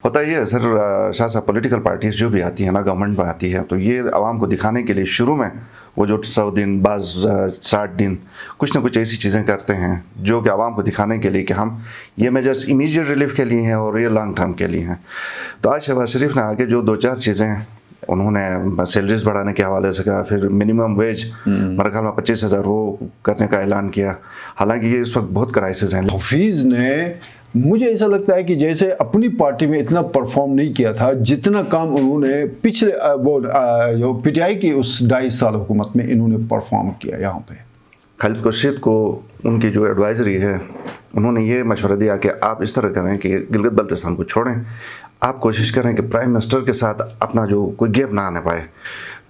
ہوتا یہ ہے سر شاہ صاحب، پولیٹیکل پارٹیز جو بھی آتی ہیں نا، گورنمنٹ میں آتی ہے، تو یہ عوام کو دکھانے کے لیے شروع میں وہ جو 100 دن بعض 60 دن کچھ نہ کچھ ایسی چیزیں کرتے ہیں جو کہ عوام کو دکھانے کے لیے کہ ہم یہ میجرز امیجیٹ ریلیف کے لیے ہیں اور یہ لانگ ٹرم کے لیے ہیں۔ تو آج شہباز شریف نے آگے جو 2-4 چیزیں انہوں نے سیلریز بڑھانے کے حوالے سے کہا، پھر منیمم ویج میرے خیال میں 25,000 وہ کرنے کا اعلان کیا، حالانکہ یہ اس وقت بہت کرائسس ہیں۔ حفیظ نے، مجھے ایسا لگتا ہے کہ جیسے اپنی پارٹی میں اتنا پرفارم نہیں کیا تھا جتنا کام انہوں نے پچھلے جو پی ٹی آئی کی اس 2.5 سال حکومت میں انہوں نے پرفارم کیا یہاں پہ۔ خالد خورشید کو ان کی جو ایڈوائزری ہے، انہوں نے یہ مشورہ دیا کہ آپ اس طرح کریں کہ گلگت بلتستان کو چھوڑیں، آپ کوشش کریں کہ پرائم منسٹر کے ساتھ اپنا جو کوئی گیپ نہ آنے پائے۔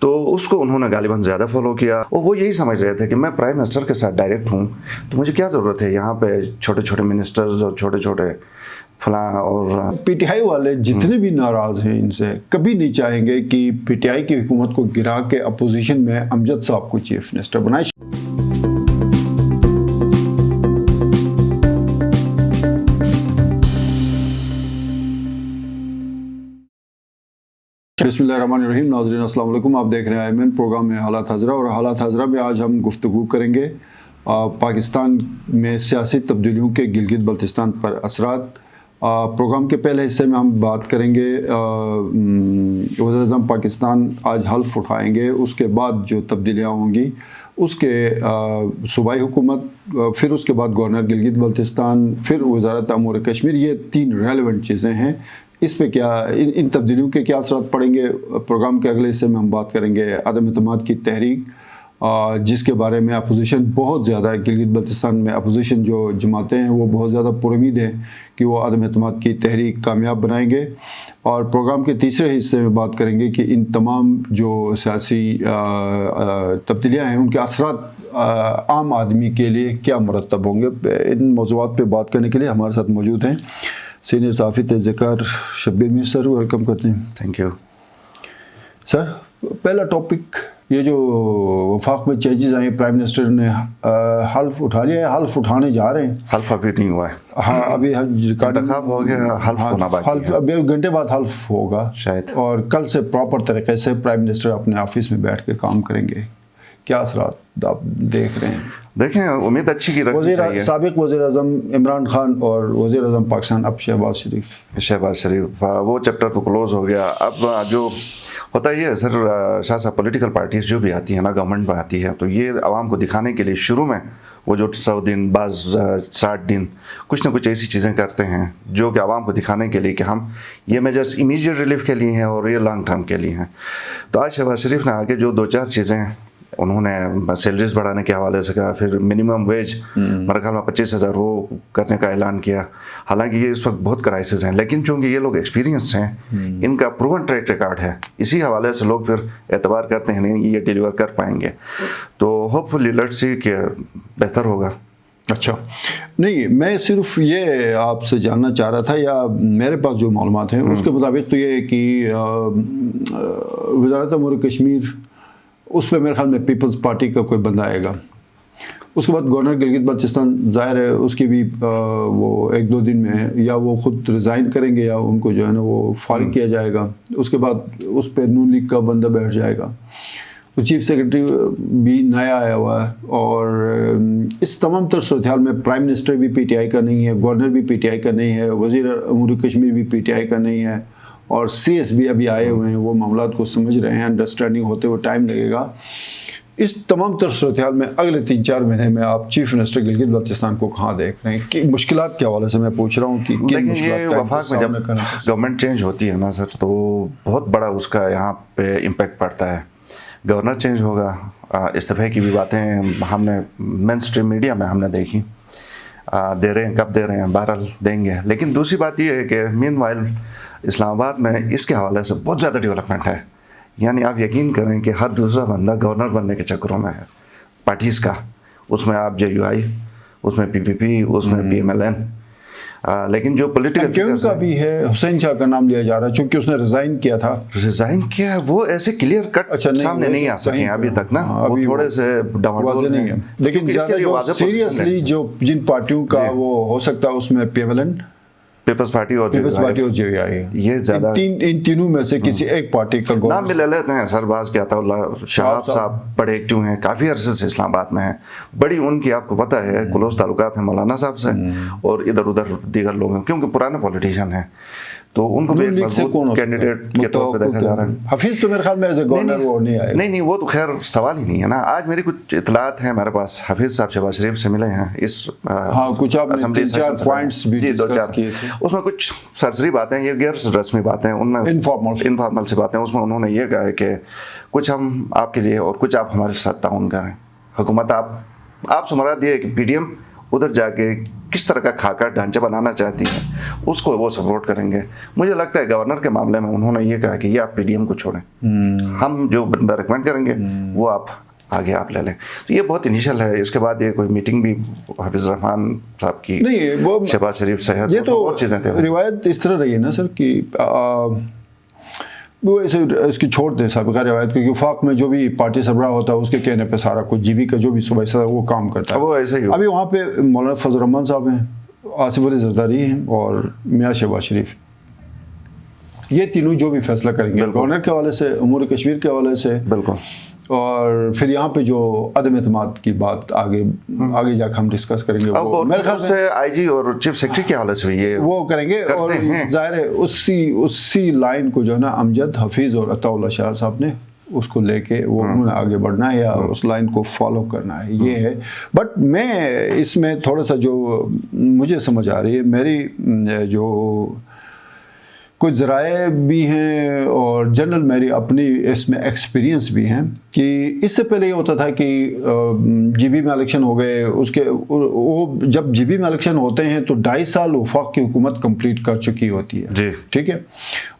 تو اس کو انہوں نے غالباً زیادہ فالو کیا، اور وہ یہی سمجھ رہے تھے کہ میں پرائم منسٹر کے ساتھ ڈائریکٹ ہوں تو مجھے کیا ضرورت ہے یہاں پہ چھوٹے چھوٹے منسٹرز اور چھوٹے چھوٹے فلاں۔ اور پی ٹی آئی والے جتنے بھی ناراض ہیں ان سے، کبھی نہیں چاہیں گے کہ پی ٹی آئی کی حکومت کو گرا کے اپوزیشن میں امجد صاحب کو چیف منسٹر بنائے۔ بسم اللہ الرحمن الرحیم۔ ناظرین السلام علیکم، آپ دیکھ رہے ہیں آئی پروگرام میں حالات حاضرہ، اور حالات حاضرہ میں آج ہم گفتگو کریں گے پاکستان میں سیاسی تبدیلیوں کے گلگت بلتستان پر اثرات۔ پروگرام کے پہلے حصے میں ہم بات کریں گے وزیر اعظم پاکستان آج حلف اٹھائیں گے، اس کے بعد جو تبدیلیاں ہوں گی اس کے صوبائی حکومت، پھر اس کے بعد گورنر گلگت بلتستان، پھر وزارت امور کشمیر، یہ 3 ریلیونٹ چیزیں ہیں۔ اس پہ کیا ان تبدیلیوں کے کیا اثرات پڑیں گے، پروگرام کے اگلے حصے میں ہم بات کریں گے۔ عدم اعتماد کی تحریک، جس کے بارے میں اپوزیشن بہت زیادہ ہے، گلگت بلتستان میں اپوزیشن جو جماعتیں ہیں وہ بہت زیادہ پر امید ہیں کہ وہ عدم اعتماد کی تحریک کامیاب بنائیں گے۔ اور پروگرام کے تیسرے حصے میں بات کریں گے کہ ان تمام جو سیاسی تبدیلیاں ہیں ان کے اثرات عام آدمی کے لیے کیا مرتب ہوں گے۔ ان موضوعات پہ بات کرنے کے لیے ہمارے ساتھ موجود ہیں سینئر صحافی تیز ذکر شبیر میر سر، ویلکم کرتے ہیں۔ Thank you sir. پہلا ٹاپک، یہ جو وفاق میں چینجز آئیں، پرائم منسٹر نے حلف اٹھا لیا ہے، حلف اٹھانے جا رہے ہیں۔ حلف ابھی نہیں ہوا ہے، ہاں ابھی انتخاب ہو گیا، حلف ہونا باقی ہے، ابھی گھنٹے بعد حلف ہوگا شاید، اور کل سے پراپر طریقے سے پرائم منسٹر اپنے آفس میں بیٹھ کے کام کریں گے۔ کیا اثرات آپ دیکھ رہے ہیں؟ دیکھیں امید اچھی کی رکھنی چاہیے۔ سابق وزیر اعظم عمران خان اور وزیر اعظم پاکستان اب شہباز شریف، وہ چیپٹر تو کلوز ہو گیا۔ اب جو ہوتا یہ ہے سر شاہ صاحب، پولیٹیکل پارٹیز جو بھی آتی ہیں نا، گورنمنٹ میں آتی ہے، تو یہ عوام کو دکھانے کے لیے شروع میں وہ جو 100 دن بعض 60 دن کچھ نہ کچھ ایسی چیزیں کرتے ہیں جو کہ عوام کو دکھانے کے لیے کہ ہم یہ میجرز امیجیٹ ریلیف کے لیے ہیں اور یہ لانگ ٹرم کے لیے ہیں۔ تو آج شہباز شریف نے آگے جو 2-4 چیزیں انہوں نے سیلریز بڑھانے کے حوالے سے کہا، پھر منیمم ویج میرے خیال میں 25,000 وہ کرنے کا اعلان کیا، حالانکہ یہ اس وقت بہت کرائسس ہیں، لیکن چونکہ یہ لوگ ایکسپیرینسڈ ہیں، ان کا پروون ٹریک ریکارڈ ہے، اسی حوالے سے لوگ پھر اعتبار کرتے ہیں نہیں یہ ڈیلیور کر پائیں گے۔ تو ہوپ فلی لیٹس سی کہ بہتر ہوگا۔ اچھا، نہیں میں صرف یہ آپ سے جاننا چاہ رہا تھا، یا میرے پاس جو معلومات ہیں اس کے مطابق تو یہ ہے کہ وزارت امور کشمیر، اس پہ میرے خیال میں پیپلز پارٹی کا کوئی بندہ آئے گا۔ اس کے بعد گورنر گلگت بلتستان، ظاہر ہے اس کی بھی وہ 1-2 دن میں یا وہ خود ریزائن کریں گے یا ان کو جو ہے نا وہ فارغ کیا جائے گا۔ اس کے بعد اس پہ نون لیگ کا بندہ بیٹھ جائے گا، تو چیف سیکرٹری بھی نیا آیا ہوا ہے، اور اس تمام تر صورتحال میں پرائم منسٹر بھی پی ٹی آئی کا نہیں ہے، گورنر بھی پی ٹی آئی کا نہیں ہے، وزیر امور کشمیر بھی پی ٹی آئی کا نہیں ہے، اور سی ایس بھی ابھی آئے ہوئے ہیں، وہ معاملات کو سمجھ رہے ہیں، انڈرسٹینڈنگ ہوتے ہوئے ٹائم لگے گا۔ اس تمام تر صورتحال میں اگلے 3-4 مہینے میں آپ چیف منسٹر گلگت بلتستان کو کہاں دیکھ رہے ہیں؟ کہ مشکلات کے حوالے سے میں پوچھ رہا ہوں کہ لیکن یہ وفاق میں جب گورنمنٹ چینج ہوتی ہے نا سر، تو بہت بڑا اس کا یہاں پہ امپیکٹ پڑتا ہے۔ گورنر چینج ہوگا، استعفے کی بھی باتیں ہم نے مین اسٹریم میڈیا میں ہم نے دیکھی، دے رہے ہیں، کب دے رہے ہیں، بہرحال دیں گے۔ لیکن دوسری بات یہ ہے کہ مین وائل اسلام آباد میں اس کے حوالے سے بہت زیادہ ڈیولپمنٹ ہے، یعنی آپ یقین کریں کہ ہر دوسرا بندہ گورنر بننے کے چکروں میں ہے پارٹیز کا، اس میں آپ جے یو آئی، اس میں پی پی پی، اس میں پی ایم ایل این، لیکن جو پولیٹیکل کا بھی ہے، حسین شاہ کا نام لیا جا رہا ہے چونکہ اس نے ریزائن کیا تھا۔ ریزائن کیا ہے وہ ایسے کلیئر کٹ سامنے نہیں آ سکے ابھی تک نا، وہ تھوڑے سے ڈاواڈول ہیں، لیکن سیریسلی جو جن پارٹیوں کا وہ ہو سکتا ہے اس میں P M L N, peoples party اور پیپلز پارٹی اور JVI، یہ زیادہ ان تینوں میں سے کسی ایک پارٹی کا نام بھی لے لیتے ہیں. سرباز کے عطا اللہ شہاب صاحب بڑے ایکٹیو ہیں, کافی عرصے سے اسلام آباد میں ہیں, بڑی ان کی آپ کو پتہ ہے کلوز تعلقات ہیں مولانا صاحب سے اور ادھر ادھر دیگر لوگ ہیں, کیونکہ پرانے پولیٹیشین ہیں تو ان کو بھی ایک مضبوط کینڈیڈیٹ کے طور پہ دیکھا جا رہا ہے. حفیظ تو میرے خیال میں ایز اے گورنر وہ نہیں آئے. نہیں وہ تو خیر سوال ہی نہیں ہے نا. آج میری کچھ اطلاعات ہیں میرے پاس, حفیظ صاحب شہباز شریف سے ملے ہیں اس کچھ آپ اسمبلی چار پوائنٹس بھی ڈسکس کیے تھے, اس میں کچھ سرسری باتیں, یہ غیر رسمی باتیں, ان میں انفارمل سی باتیں, اس میں انہوں نے یہ کہا ہے کہ کچھ ہم آپ کے لیے اور کچھ آپ ہمارے ساتھ تعاون کریں. حکومت آپ سے مراد یہ ہے کہ PDM ادھر جا کے کس طرح کا خاکہ ڈھانچہ بنانا چاہتی ہے اس کو وہ سپورٹ کریں گے. مجھے لگتا ہے گورنر کے معاملے میں انہوں نے یہ کہا کہ یہ آپ PDM کو چھوڑیں, ہم جو بندہ ریکمینڈ کریں گے وہ آپ آگے آپ لے لیں. تو یہ بہت انیشل ہے. اس کے بعد یہ کوئی میٹنگ بھی حافظ الرحمان صاحب کی نہیں, وہ شہباز شریف صاحب, یہ تو بہت چیزیں تھے. روایت اس طرح رہی ہے نا سر کہ وہ ایسے اس کی چھوڑ دیں سابقہ روایت, کیونکہ وفاق میں جو بھی پارٹی سربراہ ہوتا ہے اس کے کہنے پہ سارا کچھ GB کا جو بھی صوبائی صدر وہ کام کرتا ہے. وہ ایسے ہی ابھی وہاں پہ مولانا فضل الرحمان صاحب ہیں, آصف علی زرداری ہیں اور میاں شہباز شریف, یہ تینوں جو بھی فیصلہ کریں گے گورنر کے حوالے سے, امور کشمیر کے حوالے سے, بالکل, اور پھر یہاں پہ جو عدم اعتماد کی بات آگے جا کے ہم ڈسکس کریں گے, وہ میرے خیال سے IG اور چیف سیکرٹری کے حوالے سے بھی یہ وہ کریں گے. اور ظاہر ہے اسی لائن کو جو ہے نا امجد, حفیظ اور عطا اللہ شاہ صاحب نے اس کو لے کے وہ انہوں نے آگے بڑھنا ہے یا اس لائن کو فالو کرنا ہے, یہ ہے. بٹ میں اس میں تھوڑا سا جو مجھے سمجھ آ رہی ہے, میری جو کچھ ذرائع بھی ہیں اور جنرل میری اپنی اس میں ایکسپیرینس بھی ہیں, کہ اس سے پہلے یہ ہوتا تھا کہ GB میں الیکشن ہو گئے, اس کے وہ جب GB میں الیکشن ہوتے ہیں تو 2.5 سال وفاق کی حکومت کمپلیٹ کر چکی ہوتی ہے جی, ٹھیک ہے.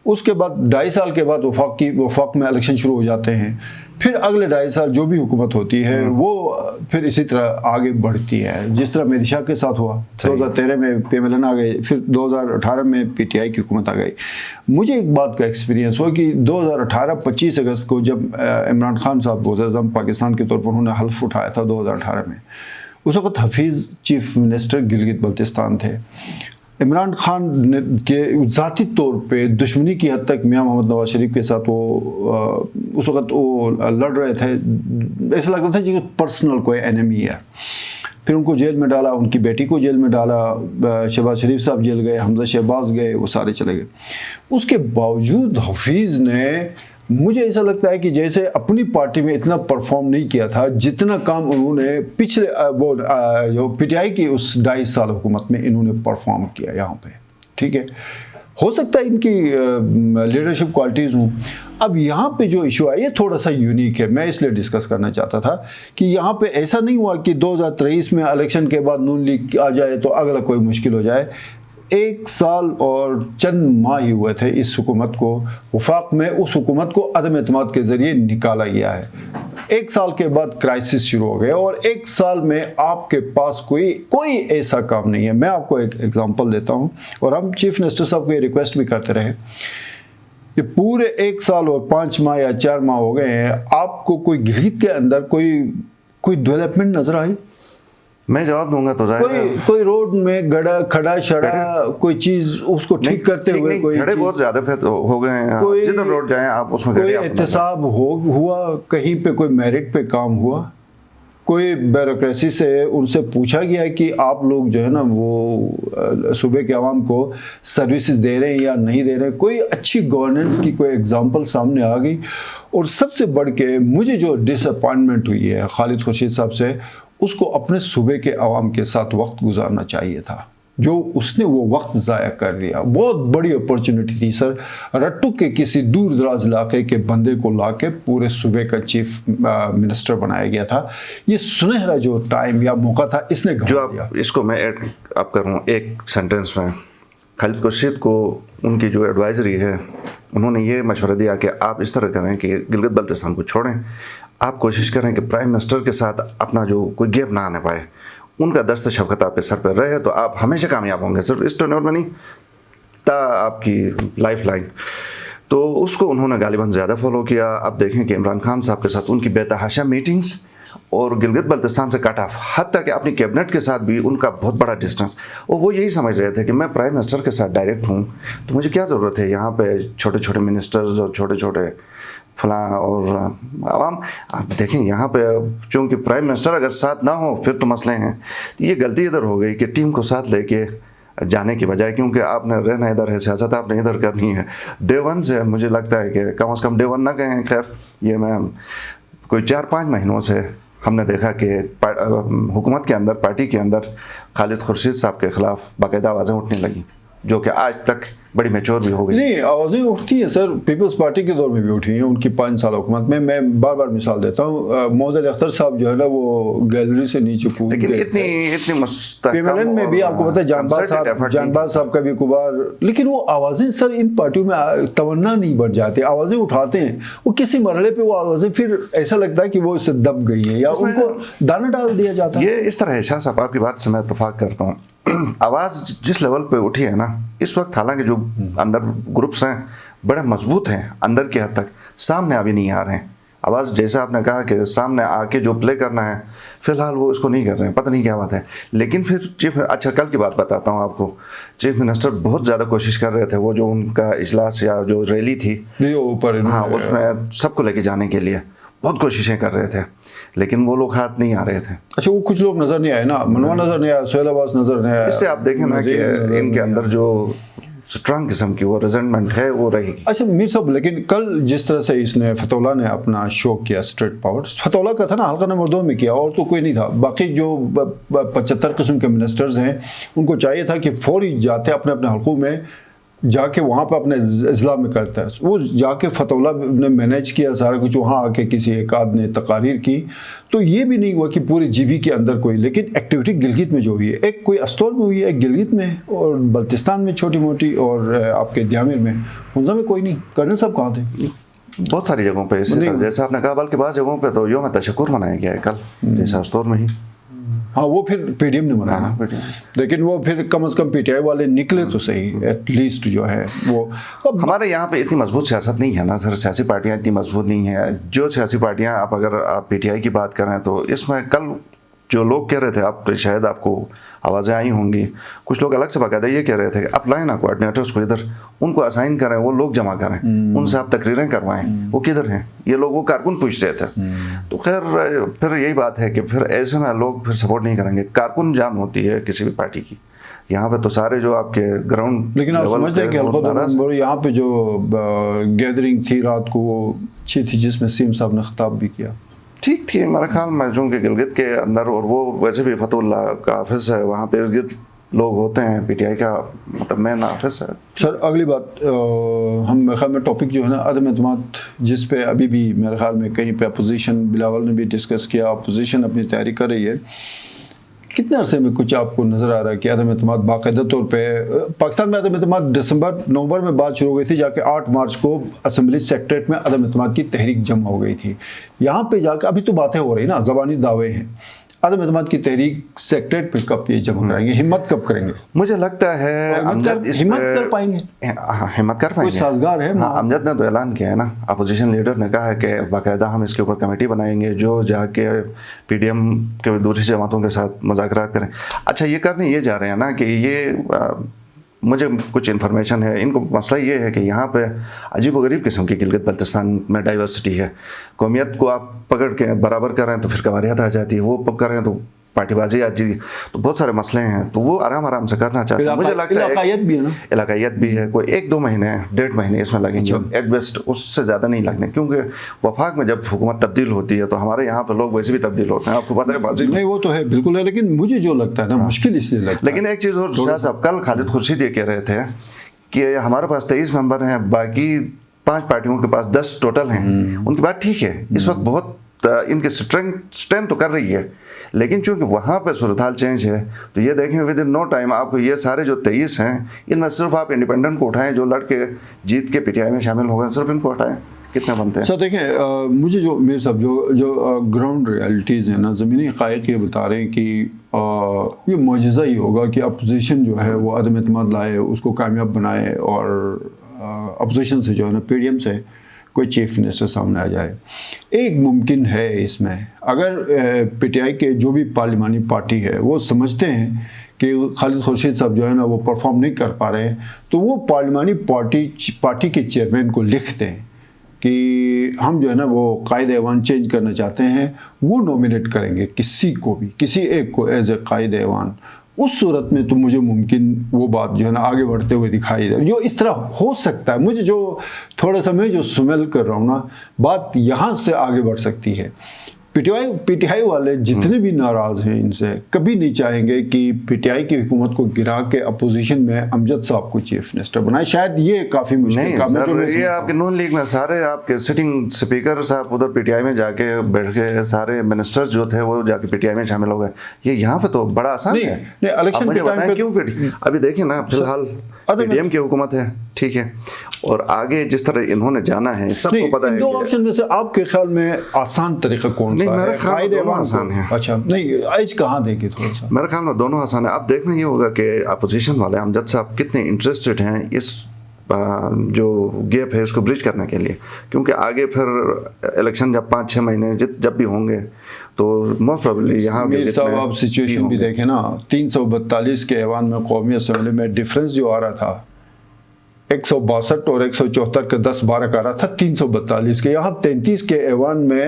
اس کے بعد 2.5 سال کے بعد وفاق میں الیکشن شروع ہو جاتے ہیں, پھر اگلے 2.5 سال جو بھی حکومت ہوتی ہے وہ پھر اسی طرح آگے بڑھتی ہے, جس طرح مہدی شاہ کے ساتھ ہوا. 2013 میں PMLN آ گئی, پھر 2018 میں PTI کی حکومت آ گئی. مجھے ایک بات کا ایکسپیرینس ہوا کہ 2018 25 اگست کو جب عمران خان صاحب وزیر اعظم پاکستان کے طور پر انہوں نے حلف اٹھایا تھا 2018 میں, اس وقت حفیظ چیف منسٹر گلگت بلتستان تھے. عمران خان کے ذاتی طور پہ دشمنی کی حد تک میاں محمد نواز شریف کے ساتھ وہ اس وقت وہ لڑ رہے تھے, ایسا لگ رہا تھا کہ پرسنل کوئی اینیمی ہے. پھر ان کو جیل میں ڈالا, ان کی بیٹی کو جیل میں ڈالا, شہباز شریف صاحب جیل گئے, حمزہ شہباز گئے, وہ سارے چلے گئے. اس کے باوجود حفیظ نے, مجھے ایسا لگتا ہے کہ جیسے اپنی پارٹی میں اتنا پرفارم نہیں کیا تھا جتنا کام انہوں نے پچھلے وہ جو PTI کی اس 2.5 سال حکومت میں انہوں نے پرفارم کیا یہاں پہ, ٹھیک ہے. ہو سکتا ہے ان کی لیڈرشپ کوالٹیز ہوں. اب یہاں پہ جو ایشو ہے یہ تھوڑا سا یونیک ہے, میں اس لیے ڈسکس کرنا چاہتا تھا کہ یہاں پہ ایسا نہیں ہوا کہ 2023 میں الیکشن کے بعد نون لیگ آ جائے تو اگلا کوئی مشکل ہو جائے. 1 سال اور چند ماہ ہی ہوئے تھے اس حکومت کو, وفاق میں اس حکومت کو عدم اعتماد کے ذریعے نکالا گیا ہے. 1 سال کے بعد کرائسس شروع ہو گئے اور 1 سال میں آپ کے پاس کوئی ایسا کام نہیں ہے. میں آپ کو ایک ایگزامپل دیتا ہوں, اور ہم چیف منسٹر صاحب کو یہ ریکویسٹ بھی کرتے رہے کہ پورے 1 سال اور 5 ماہ یا 4 ماہ ہو گئے ہیں, آپ کو کوئی گلگت کے اندر کوئی ڈیولپمنٹ نظر آئی؟ میں جواب دوں گا تو ظاہر ہے کوئی روڈ میں کھڑا شڑا کوئی چیز اس کو ٹھیک کرتے ہوئے, کوئی کھڑے بہت زیادہ ہو گئے ہیں, جدھر روڈ جائیں آپ اس میں کوئی احتساب ہوا, کہیں پہ کوئی میرٹ پہ کام ہوا, کوئی بیوروکریسی سے ان سے پوچھا گیا ہے کہ آپ لوگ جو ہے نا وہ صوبے کے عوام کو سروسز دے رہے ہیں یا نہیں دے رہے ہیں, کوئی اچھی گورننس کی کوئی ایگزامپل سامنے آ گئی. اور سب سے بڑھ کے مجھے جو ڈس اپوائنٹمنٹ ہوئی ہے خالد خورشید صاحب سے, اس کو اپنے صوبے کے عوام کے ساتھ وقت گزارنا چاہیے تھا, جو اس نے وہ وقت ضائع کر دیا. بہت بڑی اپرچونٹی تھی سر, رٹو کے کسی دور دراز علاقے کے بندے کو لا کے پورے صوبے کا چیف منسٹر بنایا گیا تھا. یہ سنہرا جو ٹائم یا موقع تھا اس نے گنوا دیا. اس کو میں ایڈ آپ کروں ایک سینٹنس میں. خالد خورشید کو ان کی جو ایڈوائزری ہے, انہوں نے یہ مشورہ دیا کہ آپ اس طرح کریں کہ گلگت بلتستان کو چھوڑیں, آپ کوشش کریں کہ پرائم منسٹر کے ساتھ اپنا جو کوئی گیپ نہ آنے پائے, ان کا دست شفقت آپ کے سر پہ رہے تو آپ ہمیشہ کامیاب ہوں گے, صرف اس ٹرنر میں نہیں تا آپ کی لائف لائن. تو اس کو انہوں نے غالباً زیادہ فالو کیا. آپ دیکھیں کہ عمران خان صاحب کے ساتھ ان کی بے تحاشا میٹنگز اور گلگت بلتستان سے کٹ آف، حتیٰ کہ اپنی کیبنٹ کے ساتھ بھی ان کا بہت بڑا ڈسٹنس، اور وہ یہی سمجھ رہے تھے کہ میں پرائم منسٹر کے ساتھ ڈائریکٹ ہوں تو مجھے کیا ضرورت ہے یہاں پہ چھوٹے چھوٹے منسٹرز اور چھوٹے چھوٹے فلاں اور عوام. آپ دیکھیں یہاں پہ چونکہ پرائم منسٹر اگر ساتھ نہ ہو پھر تو مسئلے ہیں. یہ غلطی ادھر ہو گئی کہ ٹیم کو ساتھ لے کے جانے کی بجائے، کیونکہ آپ نے رہنا ادھر ہے، سیاست آپ نے ادھر کرنی ہے. ڈے ون سے مجھے لگتا ہے کہ کم از کم ڈے ون نہ کہیں، خیر یہ میں کوئی 4-5 مہینوں سے ہم نے دیکھا کہ حکومت کے اندر، پارٹی کے اندر خالد خورشید صاحب کے خلاف باقاعدہ آوازیں اٹھنے لگیں، جو کہ آج تک بڑی میچور بھی ہو گئی. نہیں، آوازیں اٹھتی ہیں سر، پیپلز پارٹی کے دور میں بھی اٹھی ہیں ان کی 5 سال حکومت میں. میں بار بار مثال دیتا ہوں، محمد علی اختر صاحب جو ہے نا وہ گیلری سے نیچے کود لیکن گئے. اتنی مستحکم پی ایل این میں بھی آپ کو پتہ ہے جان باز صاحب کا بھی کبار، لیکن وہ آوازیں سر ان پارٹیوں میں تمنا نہیں بڑھ جاتی، آوازیں اٹھاتے ہیں، وہ کسی مرحلے پہ وہ آوازیں پھر ایسا لگتا ہے کہ وہ اس سے دب گئی ہیں یا ان کو دانا ڈال دیا جاتا ہے. یہ اس طرح ہے شاہ صاحب، آپ کی بات سے میں اتفاق کرتا ہوں. آواز جس لیول پہ اٹھی ہے نا اس وقت، حالانکہ جو اندر گروپس ہیں بڑے مضبوط ہیں، اندر کی حد تک سامنے ابھی نہیں آ رہے ہیں. آواز جیسا آپ نے کہا کہ سامنے آ کے جو پلے کرنا ہے فی الحال وہ اس کو نہیں کر رہے ہیں، پتہ نہیں کیا بات ہے. لیکن پھر اچھا کل کی بات بتاتا ہوں آپ کو، چیف منسٹر بہت زیادہ کوشش کر رہے تھے، وہ جو ان کا اجلاس یا جو ریلی تھی ہاں اس میں سب کو لے کے جانے کے لیے بہت کوششیں کر رہے تھے، لیکن وہ لوگ ہاتھ نہیں آ رہے تھے. اچھا وہ کچھ لوگ نظر نہیں آئے نا، منوا نظر نہیں آیا، سہیل عباس نظر نہیں آیا. اس سے آپ دیکھیں نا کہ ان کے اندر جو سٹرانگ قسم کی وہ ریزنٹمنٹ ہے وہ رہے گی. اچھا میر صاحب، لیکن کل جس طرح سے اس نے فتح اللہ نے اپنا شو کیا اسٹریٹ پاور، فتح اللہ کا تھا نا حلقہ نمبر 2 میں کیا، اور تو کوئی نہیں تھا. باقی جو 75 قسم کے منسٹرز ہیں ان کو چاہیے تھا کہ فوری جاتے اپنے اپنے حلقوں میں جا کے وہاں پہ اپنے اضلاع میں کرتا ہے. وہ جا کے فتح اللہ نے مینیج کیا سارا کچھ، وہاں آ کے کسی ایک آدھ نے تقاریر کی. تو یہ بھی نہیں ہوا کہ پورے جی بی کے اندر کوئی، لیکن ایکٹیویٹی گلگت میں جو ہوئی ہے، ایک کوئی استول میں ہوئی ہے، ایک گلگت میں اور بلتستان میں چھوٹی موٹی، اور آپ کے دیامر میں. حنزہ میں کوئی نہیں. کرنل صاحب کہاں تھے؟ بہت ساری جگہوں پہ اسی طرح جیسا آپ نے کہا، بلکہ بعض جگہوں پہ تو یوم تشکر منایا گیا ہے کل، جیسا استور میں ہی. ہاں وہ پھر پی ڈی ایم نے منایا، لیکن وہ پھر کم از کم پی ٹی آئی والے نکلے تو صحیح، ایٹ لیسٹ جو ہے وہ. ہمارے یہاں پہ اتنی مضبوط سیاست نہیں ہے نا سر، سیاسی پارٹیاں اتنی مضبوط نہیں ہیں. جو سیاسی پارٹیاں اگر آپ پی ٹی آئی کی بات کریں تو اس میں کل جو لوگ کہہ رہے تھے، آپ شاید آپ کو آوازیں آئی ہوں گی، کچھ لوگ الگ سے باقاعدہ یہ کہہ رہے تھے کہ اپلائیں نا کوآرڈینیٹرز کو ادھر، ان کو اسائن کریں، وہ لوگ جمع کریں، ان سے آپ تقریریں کروائیں. وہ کدھر ہیں؟ یہ لوگ وہ کارکن پوچھ رہے تھے. تو خیر پھر یہی بات ہے کہ پھر ایسے میں لوگ پھر سپورٹ نہیں کریں گے. کارکن جان ہوتی ہے کسی بھی پارٹی کی. یہاں پہ تو سارے جو آپ کے گراؤنڈ، لیکن آپ سمجھتے ہیں کہ یہاں پہ جو گیدرنگ تھی رات کو وہ اچھی تھی، جس میں سیم صاحب نے خطاب بھی کیا؟ ٹھیک تھی میرا خیال میں، چونکہ گلگت کے اندر، اور وہ ویسے بھی فتح اللہ کا آفس ہے وہاں پہ لوگ ہوتے ہیں، پی ٹی آئی کا مطلب مین آفس ہے. سر اگلی بات، ہم میرے خیال میں ٹاپک جو ہے نا عدم اعتماد، جس پہ ابھی بھی میرے خیال میں کہیں پہ اپوزیشن، بلاول نے بھی ڈسکس کیا، اپوزیشن اپنی تیاری کر رہی ہے. کتنے عرصے میں کچھ آپ کو نظر آ رہا ہے کہ عدم اعتماد باقاعدہ طور پہ پاکستان میں عدم اعتماد نومبر میں بات شروع ہو گئی تھی، جا کے 8 مارچ کو اسمبلی سیکریٹریٹ میں عدم اعتماد کی تحریک جمع ہو گئی تھی. یہاں پہ جا کے ابھی تو باتیں ہو رہی نا، زبانی دعوے ہیں. عدم اعتماد کی تحریک سیکریٹریٹ پہ کب یہ جمع کریں گے؟ ہمت کب کریں گے؟ مجھے لگتا ہے ہمت کر پائیں گے؟ ہمت کر پائیں گے. سازگار ہے. امجد نے تو اعلان کیا ہے نا، اپوزیشن لیڈر نے کہا ہے کہ باقاعدہ ہم اس کے اوپر کمیٹی بنائیں گے جو جا کے پی ڈی ایم کے دوسری جماعتوں کے ساتھ مذاکرات کریں. اچھا یہ کرنے یہ جا رہے ہیں نا کہ یہ مجھے کچھ انفارمیشن ہے، ان کو مسئلہ یہ ہے کہ یہاں پہ عجیب و غریب قسم کی گلگت بلتستان میں ڈائیورسٹی ہے. قومیت کو آپ پکڑ کے برابر کریں تو پھر قواریت آ جاتی ہے، وہ کریں تو پارٹی بازی آ جاتی، تو بہت سارے مسئلے ہیں. تو وہ آرام سے کرنا چاہتے ہیں. مجھے لگتا ہے علاقائیت بھی ہے نا، علاقائیت بھی ہے. کوئی 1-2 مہینے 1.5 مہینے اس میں لگیں گے ایٹ بیسٹ، اس سے زیادہ نہیں لگنے. کیونکہ وفاق میں جب حکومت تبدیل ہوتی ہے تو ہمارے یہاں پہ لوگ ویسے بھی تبدیل ہوتے ہیں، آپ کو پتہ ہے بازی نہیں، وہ تو ہے بالکل ہے. لیکن مجھے جو لگتا ہے نا مشکل اس لیے لگتا ہے. لیکن ایک چیز اور شاہ صاحب، کل خالد خورشید یہ کہہ رہے تھے کہ ہمارے پاس 23 ممبر ہیں، باقی 5 پارٹیوں کے پاس 10 ٹوٹل ہیں. ان کی بات ٹھیک ہے، اس وقت بہت ان کی اسٹرینتھ تو کر رہی ہے، لیکن چونکہ وہاں پہ صورتحال چینج ہے تو یہ دیکھیں ود ان نو ٹائم آپ کو یہ سارے جو 23 ہیں ان میں صرف آپ انڈیپینڈنٹ کو اٹھائیں جو لڑ کے جیت کے پی ٹی آئی میں شامل ہو گئے، صرف ان کو اٹھائیں. کتنے بنتے ہیں؟ سر دیکھیں، مجھے جو میرے صاحب جو گراؤنڈ ریالٹیز ہیں نا، زمینی حقائق یہ بتا رہے ہیں کہ یہ معجزہ ہی ہوگا کہ اپوزیشن جو ہے وہ عدم اعتماد لائے، اس کو کامیاب بنائے، اور اپوزیشن سے جو ہے نا پی ڈی ایم سے کوئی چیف منسٹر سامنے آ جائے. ایک ممکن ہے اس میں، اگر پی ٹی آئی کے جو بھی پارلیمانی پارٹی ہے وہ سمجھتے ہیں کہ خالد خورشید صاحب جو ہے نا وہ پرفارم نہیں کر پا رہے ہیں، تو وہ پارلیمانی پارٹی کے چیئرمین کو لکھ دیں کہ ہم جو ہے نا وہ قائد ایوان چینج کرنا چاہتے ہیں، وہ نومینیٹ کریں گے کسی کو بھی، کسی ایک کو ایز اے قائد ایوان. اس صورت میں تو مجھے ممکن وہ بات جو ہے نا آگے بڑھتے ہوئے دکھائی دے، جو اس طرح ہو سکتا ہے. مجھے جو تھوڑا سا میں جو سمیل کر رہا ہوں نا، بات یہاں سے آگے بڑھ سکتی ہے. پی ٹی آئی والے جتنے بھی ناراض ہیں ان سے، کبھی نہیں چاہیں گے کہ پی ٹی آئی کی حکومت کو گرا کے اپوزیشن میں امجد صاحب کو چیف منسٹر بنائے. شاید یہ کافی مشکل کام ہے. یہ آپ کے نون لیگ میں سارے آپ کے سٹنگ اسپیکر صاحب ادھر پی ٹی آئی میں جا کے بیٹھ کے سارے منسٹرز جو تھے وہ جا کے پی ٹی آئی میں شامل ہو گئے. یہ یہاں پہ تو بڑا آسان ہے. الیکشن کے ٹائم پہ کیوں ابھی دیکھیں نا، فی الحال پی ڈی ایم کی حکومت ہے، ٹھیک ہے، اور آگے جس طرح انہوں نے جانا ہے سب کو پتہ ہے. دو آپشن میں سے آپ کے خیال میں آسان طریقہ کون سا ہے؟ میرے خیال میں دونوں آسان ہیں. اچھا نہیں، ایج کہاں دیں گے تھوڑا سا؟ میرے خیال میں دونوں آسان ہیں. اب دیکھنا یہ ہوگا کہ اپوزیشن والے امجد صاحب کتنے انٹرسٹڈ ہیں اس جو گیپ ہے اس کو برج کرنے کے لیے، کیونکہ آگے پھر الیکشن جب 5-6 مہینے جب بھی ہوں گے تو موسٹ پروبیبلی یہاں میر صاحب آپ سچویشن بھی دیکھیں نا، 342 کے ایوان میں قومی اسمبلی میں ڈیفرنس جو آ رہا تھا 162 اور 174 کا 10-12 کا رہا تھا 342 کے، یہاں 33 کے ایوان میں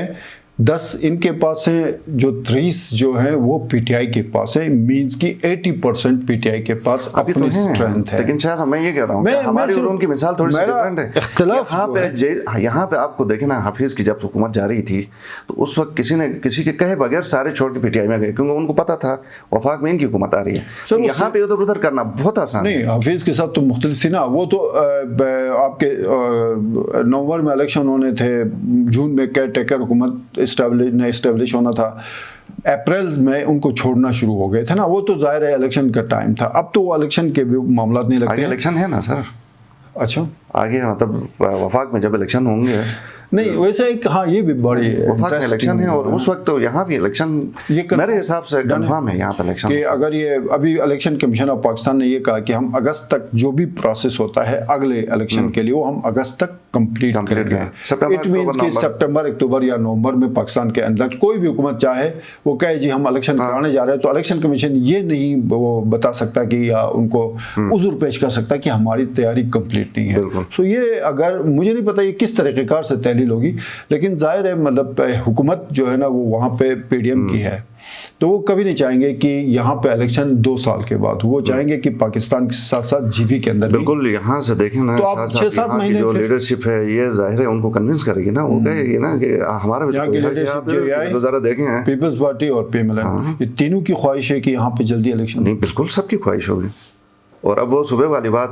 10 ان کے پاس ہیں، جو 30 جو ہیں وہ پی ٹی آئی کے پاس ہیں. مینز کی 80% پی ٹی آئی کے پاس اپنی اسٹرینتھ ہے. لیکن شاہ صاحب میں یہ کہہ رہا ہوں کہ ہماری اور ان کی مثال تھوڑی سی ڈیفرنٹ ہے. اختلاف یہاں پہ آپ کو دیکھیں نا، حفیظ کی جب حکومت جاری تھی تو اس وقت کسی کے کہے بغیر سارے چھوڑ کے پی ٹی آئی میں گئے، کیونکہ ان کو پتا تھا وفاق میں ان کی حکومت آ رہی ہے. یہاں پہ ادھر ادھر کرنا بہت آسان ہے. نہیں، حفیظ کے ساتھ تو مختلف تھی نا. وہ تو آپ کے نومبر میں الیکشن ہونے تھے، جون میں کیئر ٹیکر حکومت اسٹیبلش ہونا تھا، اپریل میں ان کو چھوڑنا شروع ہو گئے تھے نا. وہ تو ظاہر ہے الیکشن کا ٹائم تھا. اب تو وہ الیکشن کے بھی معاملات نہیں لگتے. آگے الیکشن ہے نا سر. اچھا آگے مطلب وفاق میں جب الیکشن ہوں گے. نہیں ویسے ایک ہاں یہ بھی بڑی وفاق میں الیکشن ہے، اور اس وقت تو یہاں بھی الیکشن میرے حساب سے کنفرم ہے یہاں پہ الیکشن. کہ اگر یہ ابھی الیکشن کمیشن آف پاکستان نے یہ کہا کہ ہم اگست تک جو بھی پروسیس ہوتا ہے اگلے الیکشن کے لیے وہ ہم اگست تک کمپلیٹ کریں گے. اٹ مینس کہ سپٹمبر اکتوبر یا نومبر میں پاکستان کے اندر کوئی بھی حکومت چاہے وہ کہے جی ہم الیکشن کرانے جا رہے ہیں، تو الیکشن کمیشن یہ نہیں وہ بتا سکتا کہ یا ان کو عذر پیش کر سکتا کہ ہماری تیاری کمپلیٹ نہیں ہے. سو یہ اگر مجھے نہیں پتا یہ کس طریقہ کار سے تحلیل ہوگی، لیکن ظاہر ہے مطلب حکومت جو ہے نا وہ وہاں پہ پی ڈی ایم کی ہے، تو وہ کبھی نہیں چاہیں گے کہ یہاں پہ الیکشن 2 سال کے بعد. وہ چاہیں گے کہ پاکستان کے ساتھ ساتھ جی بی کے اندر بالکل یہاں سے دیکھیں نا، 6-7 مہینے جو لیڈرشپ ہے یہ ظاہر ہے ان کو کنونس کرے گی نا. وہ کہے گی نا کہ ہمارا ذرا دیکھیں پیپلز پارٹی اور پی ایم ایل این، یہ تینوں کی خواہش ہے کہ یہاں پہ جلدی الیکشن. نہیں بالکل سب کی خواہش ہوگی. اور اب وہ صبح والی بات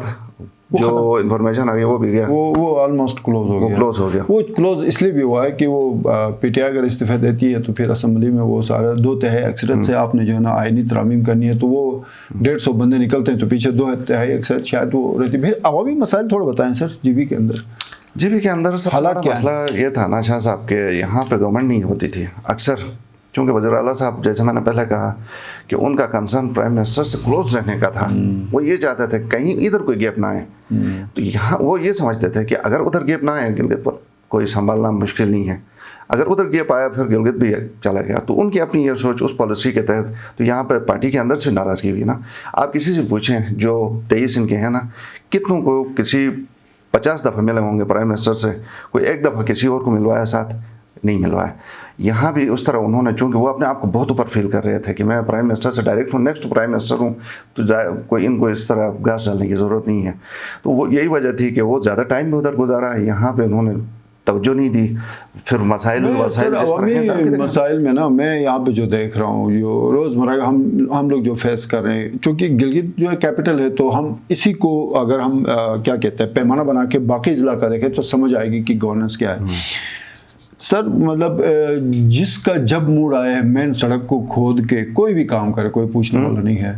جو انفارمیشن آ گئی وہ بھی گیا، وہ آلموسٹ کلوز ہو گیا. وہ کلوز اس لیے بھی ہوا ہے کہ وہ پی ٹی آئی اگر استعفیٰ دیتی ہے تو پھر اسمبلی میں وہ سارا 2/3 اکثریت سے آپ نے جو ہے نا آئینی ترامیم کرنی ہے، تو وہ 150 بندے نکلتے ہیں تو پیچھے 2/3 اکثریت شاید وہ رہتی. پھر عوامی مسائل تھوڑا بتائیں سر. جی بی کے اندر سب سے بڑا مسئلہ یہ تھا نا شاہ صاحب کہ یہاں پہ گورنمنٹ نہیں ہوتی تھی اکثر، کیونکہ وزیر اعلیٰ صاحب جیسے میں نے پہلے کہا کہ ان کا کنسرن پرائم منسٹر سے کلوز رہنے کا تھا. وہ یہ چاہتے تھے کہیں ادھر کوئی گیپ نہ آئے. تو یہاں وہ یہ سمجھتے تھے کہ اگر ادھر گیپ نہ آئے گلگت پر کوئی سنبھالنا مشکل نہیں ہے، اگر ادھر گیپ آیا پھر گلگت بھی چلا گیا. تو ان کی اپنی یہ سوچ اس پالیسی کے تحت، تو یہاں پہ پارٹی کے اندر سے ناراضگی ہوئی نا. آپ کسی سے پوچھیں جو 23 ان کے ہیں نا، کتنوں کو کسی 50 دفعہ ملے ہوں گے پرائم منسٹر سے، کوئی ایک دفعہ کسی اور کو ملوایا ساتھ نہیں ملوایا. یہاں بھی اس طرح انہوں نے، چونکہ وہ اپنے آپ کو بہت اوپر فیل کر رہے تھے کہ میں پرائم منسٹر سے ڈائریکٹ ہوں، نیکسٹ پرائم منسٹر ہوں، تو کوئی ان کو اس طرح گھاس ڈالنے کی ضرورت نہیں ہے. تو وہ یہی وجہ تھی کہ وہ زیادہ ٹائم بھی ادھر گزارا ہے، یہاں پہ انہوں نے توجہ نہیں دی. پھر مسائل میں نا میں یہاں پہ جو دیکھ رہا ہوں جو روزمرہ ہم لوگ جو فیس کر رہے ہیں، چونکہ گلگت جو ہے کیپٹل ہے تو ہم اسی کو اگر ہم کیا کہتے ہیں پیمانہ بنا کے باقی اضلاع کا دیکھیں تو سمجھ آئے گی کہ گورننس کیا ہے. سر مطلب جس کا جب موڈ آئے مین سڑک کو کھود کے کوئی بھی کام کرے، کوئی پوچھنے والا نہیں ہے.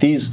30,